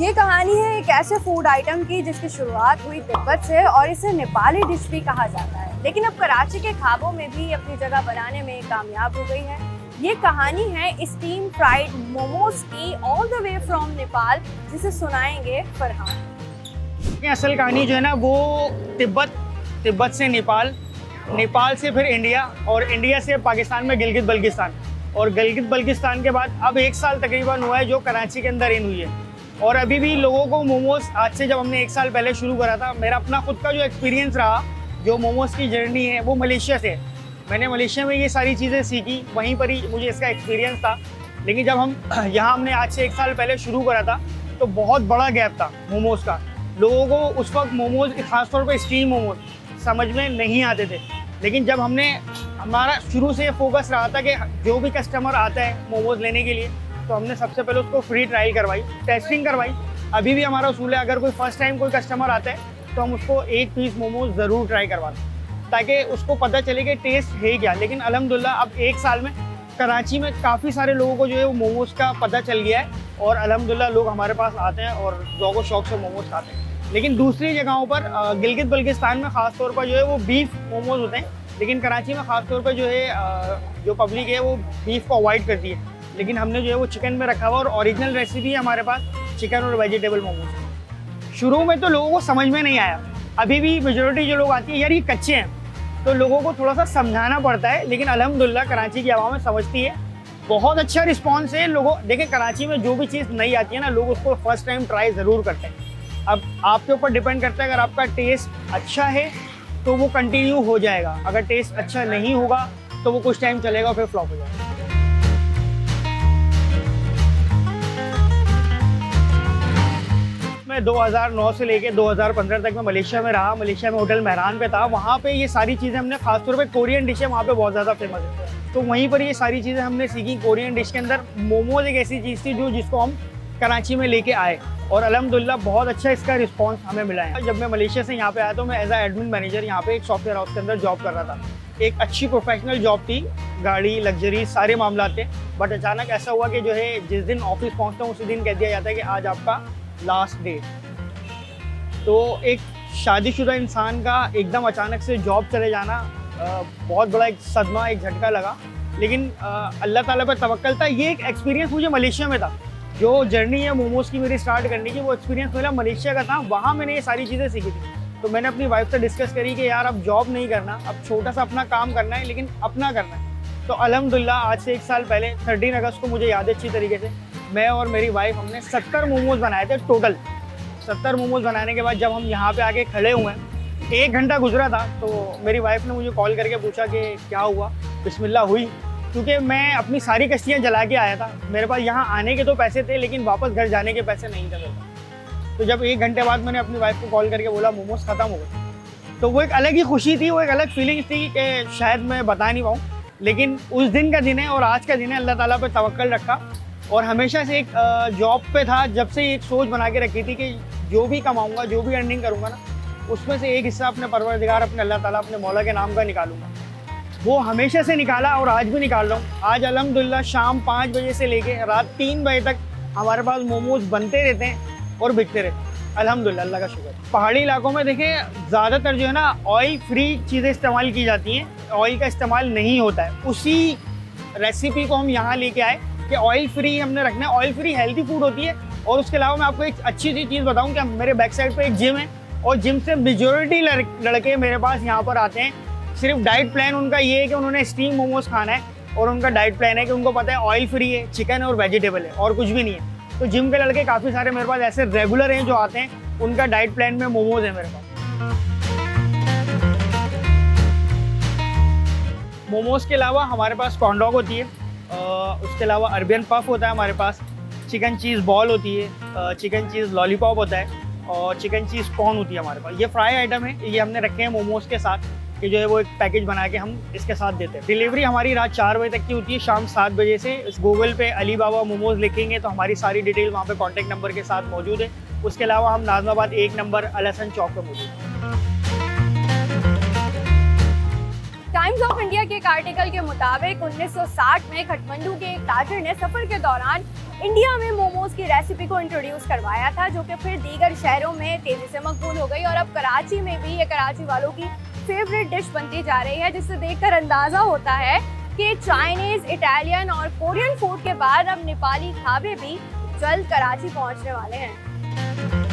ये कहानी है एक ऐसे फूड आइटम की जिसकी शुरुआत हुई तिब्बत से और इसे नेपाली डिश भी कहा जाता है, लेकिन अब कराची के ख्वाबों में भी अपनी जगह बनाने में कामयाब हो गई है। ये कहानी है स्टीम फ्राइड मोमोज की all the way from Nepal, जिसे सुनाएंगे फरहान। असल कहानी जो है ना वो तिब्बत से नेपाल, नेपाल से फिर इंडिया और इंडिया से पाकिस्तान में गिलगित बल्किस्तान और गिलगित बल्किस्तान के बाद अब 1 साल तकरीबन हुआ है जो कराची के अंदर इन हुई है। और अभी भी लोगों को मोमोज आज से जब हमने 1 साल पहले शुरू करा था, मेरा अपना खुद का जो एक्सपीरियंस रहा जो मोमोज की जर्नी है वो मलेशिया से। मैंने मलेशिया में ये सारी चीज़ें सीखी, वहीं पर ही मुझे इसका एक्सपीरियंस था। लेकिन जब हम यहाँ हमने आज से 1 साल पहले शुरू करा था तो बहुत बड़ा गैप था मोमोज़ का। लोगों को उस वक्त मोमोज, ख़ासतौर पर स्टीम मोमोज समझ में नहीं आते थे। लेकिन जब हमारा शुरू से ये फोकस रहा था कि जो भी कस्टमर आता है मोमोज लेने के लिए तो हमने सबसे पहले उसको फ्री ट्रायल करवाई, टेस्टिंग करवाई। अभी भी हमारा उसूल है, अगर कोई फर्स्ट टाइम कोई कस्टमर आता है तो हम उसको 1 पीस मोमोज ज़रूर ट्राई करवाते हैं ताकि उसको पता चले कि टेस्ट है क्या। लेकिन अल्हम्दुलिल्लाह अब 1 साल में कराची में काफ़ी सारे लोगों को जो है वो मोमोज़ का पता चल गया है और अल्हम्दुलिल्लाह लोग हमारे पास आते हैं और ज़ौक़ शौक़ से मोमोज़ खाते हैं। लेकिन दूसरी जगहों पर गिलगित बल्किस्तान में ख़ास तौर पर जो है वो बीफ मोमोज़ होते हैं, लेकिन कराची में ख़ास तौर पर जो है जो पब्लिक है वो बीफ को अवॉइड करती है। लेकिन हमने जो है वो चिकन में रखा हुआ और ओरिजिनल रेसिपी है हमारे पास चिकन और वेजिटेबल मोमोज। शुरू में तो लोगों को समझ में नहीं आया, अभी भी मेजॉरिटी जो लोग आती है यार ये कच्चे हैं, तो लोगों को थोड़ा सा समझाना पड़ता है। लेकिन अल्हम्दुलिल्लाह कराची की आवाम समझती है, बहुत अच्छा रिस्पॉन्स है लोगों। देखिए कराची में जो भी चीज़ नहीं आती है ना, लोग उसको फर्स्ट टाइम ट्राई ज़रूर करते हैं। अब आपके ऊपर डिपेंड करता है, अगर आपका टेस्ट अच्छा है तो वो कंटिन्यू हो जाएगा, अगर टेस्ट अच्छा नहीं होगा तो वो कुछ टाइम चलेगा और फिर फ्लॉप हो जाएगा। मैं 2009 से लेके 2015 तक मैं मलेशिया में रहा। मलेशिया में होटल मेहरान पे था, वहाँ पे ये सारी चीज़ें हमने, खासतौर पे कोरियन डिशें वहाँ पे बहुत ज़्यादा फेमस है, तो वहीं पर ये सारी चीज़ें हमने सीखी। कोरियन डिश के अंदर मोमोज एक ऐसी चीज़ थी जिसको हम कराची में लेके आए और अल्हम्दुलिल्लाह बहुत अच्छा इसका रिस्पांस हमें मिला है। जब मैं मलेशिया से यहाँ पे आया तो मैं एज एडमिन मैनेजर यहाँ पे एक सॉफ्टवेयर हाउस के अंदर जॉब कर रहा था। एक अच्छी प्रोफेशनल जॉब थी, गाड़ी, लग्जरी, सारे मामला थे। बट अचानक ऐसा हुआ कि जो है जिस दिन ऑफिस पहुँचता हूँ उसी दिन कह दिया जाता है कि आज आपका लास्ट डे। तो एक शादीशुदा इंसान का एकदम अचानक से जॉब चले जाना बहुत बड़ा एक सदमा, एक झटका लगा। लेकिन अल्लाह ताला पर तवक्कल था। ये एक एक्सपीरियंस मुझे मलेशिया में था, जो जर्नी है मोमोज़ की मेरी स्टार्ट करने की, वो एक्सपीरियंस मेरा मलेशिया का था। वहाँ मैंने ये सारी चीज़ें सीखी थी। तो मैंने अपनी वाइफ से डिस्कस करी कि यार अब जॉब नहीं करना, अब छोटा सा अपना काम करना है, लेकिन अपना करना है। तो अल्हम्दुलिल्लाह आज से 1 साल पहले 13 अगस्त को मुझे याद है अच्छी तरीके से, मैं और मेरी वाइफ हमने 70 मोमोज़ बनाए थे टोटल। 70 मोमोज़ बनाने के बाद जब हम यहाँ पे आके खड़े हुए हैं, 1 घंटा गुजरा था, तो मेरी वाइफ ने मुझे कॉल करके पूछा कि क्या हुआ, बिस्मिल्लाह हुई, क्योंकि मैं अपनी सारी कश्तियाँ जला के आया था। मेरे पास यहाँ आने के तो पैसे थे लेकिन वापस घर जाने के पैसे नहीं थे मेरे पास। तो जब 1 घंटे बाद मैंने अपनी वाइफ को कॉल करके बोला मोमोज़ ख़त्म हो गए, तो वो एक अलग ही खुशी थी, वो एक अलग फीलिंग्स थी कि शायद मैं बता नहीं पाऊँ। लेकिन उस दिन का दिन है और आज का दिन है, अल्लाह ताला पे तवक्कल रखा और हमेशा से एक जॉब पे था। जब से एक सोच बना के रखी थी कि जो भी कमाऊँगा, जो भी अर्निंग करूँगा ना, उसमें से एक हिस्सा अपने परवरदिगार, अपने अल्लाह ताला, अपने मौला के नाम का निकालूंगा। वो हमेशा से निकाला और आज भी निकाल रहा हूँ। आज अल्हम्दुलिल्लाह शाम 5 बजे से लेके रात 3 बजे तक हमारे पास मोमोज़ बनते रहते हैं और बिकते रहते हैं। अल्हम्दुलिल्लाह, अल्लाह का शुक्र। पहाड़ी इलाकों में देखें ज़्यादातर जो है ना ऑयल फ्री चीज़ें इस्तेमाल की जाती हैं, ऑयल का इस्तेमाल नहीं होता है। उसी रेसिपी को हम यहाँ लेके आए कि ऑयल फ्री हमने रखना है। ऑयल फ्री हेल्थी फूड होती है। और उसके अलावा मैं आपको एक अच्छी सी चीज़ बताऊँ कि मेरे बैक साइड पर एक जिम है और जिम से मेजॉरिटी लड़के मेरे पास यहाँ पर आते हैं। सिर्फ डाइट प्लान उनका ये है कि उन्होंने स्टीम मोमोज़ खाना है और उनका डाइट प्लान है कि उनको पता है ऑयल फ्री है, चिकन और वेजिटेबल है और कुछ भी नहीं है। तो जिम के लड़के काफ़ी सारे मेरे पास ऐसे रेगुलर हैं जो आते हैं, उनका डाइट प्लान में मोमोज़ है मेरे पास। मोमोज़ के अलावा हमारे पास कॉर्न डॉग होती है, उसके अलावा अरबियन पफ होता है हमारे पास, चिकन चीज़ बॉल होती है, चिकन चीज़ लॉलीपॉप होता है और चिकन चीज़ कॉर्न होती है हमारे पास। ये फ्राई आइटम है, ये हमने रखे हैं मोमोज़ के साथ कि जो है वो एक पैकेज बना के हम इसके साथ देते हैं। डिलीवरी हमारी रात 4 बजे तक की होती है, शाम 7 बजे से। गूगल पे अली बाबा मोमोज़ लिखेंगे तो हमारी सारी डिटेल वहाँ पे कॉन्टैक्ट नंबर के साथ मौजूद है। उसके अलावा हम नाज़माबाद 1 नंबर अल हसन चौक पर मौजूद हैं। टाइम टाइम्स ऑफ इंडिया के एक आर्टिकल के मुताबिक 1960 में काठमांडू के एक ताजिर ने सफर के दौरान इंडिया में मोमोज की रेसिपी को इंट्रोड्यूस करवाया था, जो कि फिर दीगर शहरों में तेजी से मकबूल हो गई और अब कराची में भी ये कराची वालों की फेवरेट डिश बनती जा रही है, जिससे देखकर अंदाजा होता है कि चाइनीज, इटालियन और कोरियन फूड के बाद अब नेपाली ढाबे भी जल्द कराची पहुंचने वाले हैं।